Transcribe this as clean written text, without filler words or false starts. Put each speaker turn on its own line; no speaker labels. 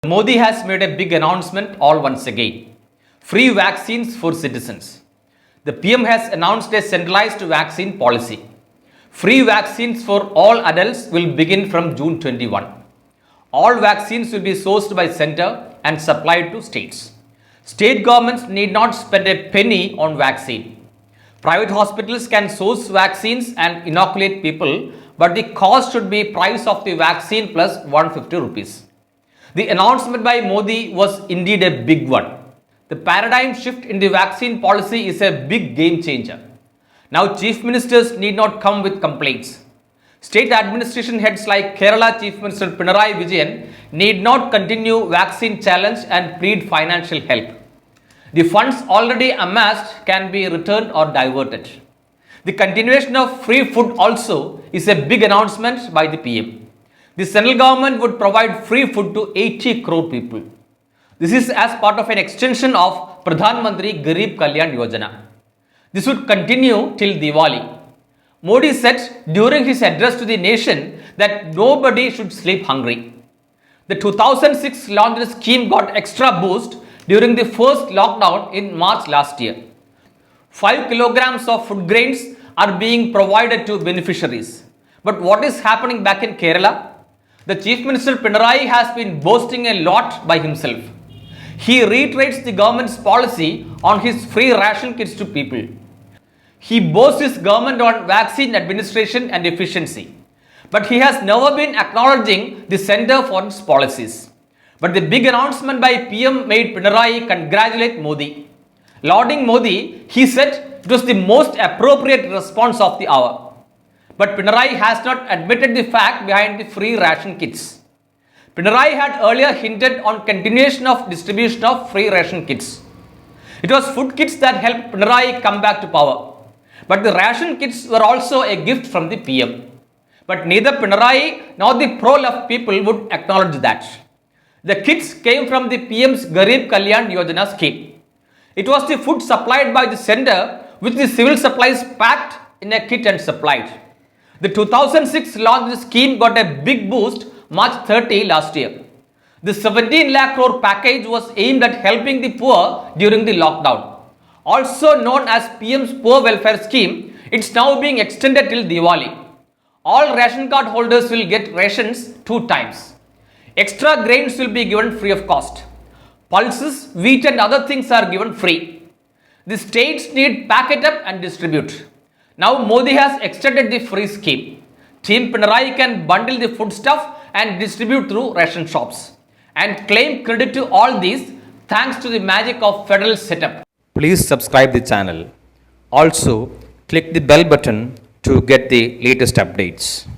Modi has made a big announcement all once again. Free vaccines for citizens. The PM has announced a centralized vaccine policy. Free vaccines for all adults will begin from June 21. All vaccines will be sourced by center and supplied to states. State governments need not spend a penny on vaccine. Private hospitals can source vaccines and inoculate people, but the cost should be price of the vaccine plus 150 rupees. The announcement by Modi was indeed a big one. The paradigm shift in the vaccine policy is a big game changer. Now chief ministers need not come with complaints. State administration heads like Kerala Chief Minister Pinarayi Vijayan need not continue vaccine challenge and plead financial help. The funds already amassed can be returned or diverted. The continuation of free food also is a big announcement by the PM. The central government would provide free food to 80 crore people. This is as part of an extension of Pradhan Mantri Garib Kalyan Yojana. This would continue till Diwali. Modi said during his address to the nation that nobody should sleep hungry. The 2006 launched scheme got extra boost during the first lockdown in March last year. 5 kilograms of food grains are being provided to beneficiaries. But what is happening back in Kerala? The Chief Minister Pinarayi has been boasting a lot by himself. He reiterates the government's policy on his free ration kits to people. He boasts his government on vaccine administration and efficiency. But he has never been acknowledging the center for its policies. But the big announcement by PM made Pinarayi congratulate Modi. Lauding Modi, he said it was the most appropriate response of the hour. But Pinarayi has not admitted the fact behind the free ration kits. Pinarayi had earlier hinted on continuation of distribution of free ration kits. It was food kits that helped Pinarayi come back to power. But the ration kits were also a gift from the PM. But neither Pinarayi nor the pro-left people would acknowledge that. The kits came from the PM's Garib Kalyan Yojana scheme. It was the food supplied by the center which the civil supplies packed in a kit and supplied. The 2006 launched scheme got a big boost March 30 last year. The 17 lakh crore package was aimed at helping the poor during the lockdown. Also known as PM's Poor Welfare Scheme, it's now being extended till Diwali. All ration card holders will get rations 2 times. Extra grains will be given free of cost. Pulses, wheat and other things are given free. The states need pack it up and distribute. Now Modi has extended the free scheme. Team Pinarayi can bundle the foodstuff and distribute through ration shops and claim credit to all these thanks to the magic of federal setup. Please subscribe the channel. Also click the bell button to get the latest updates.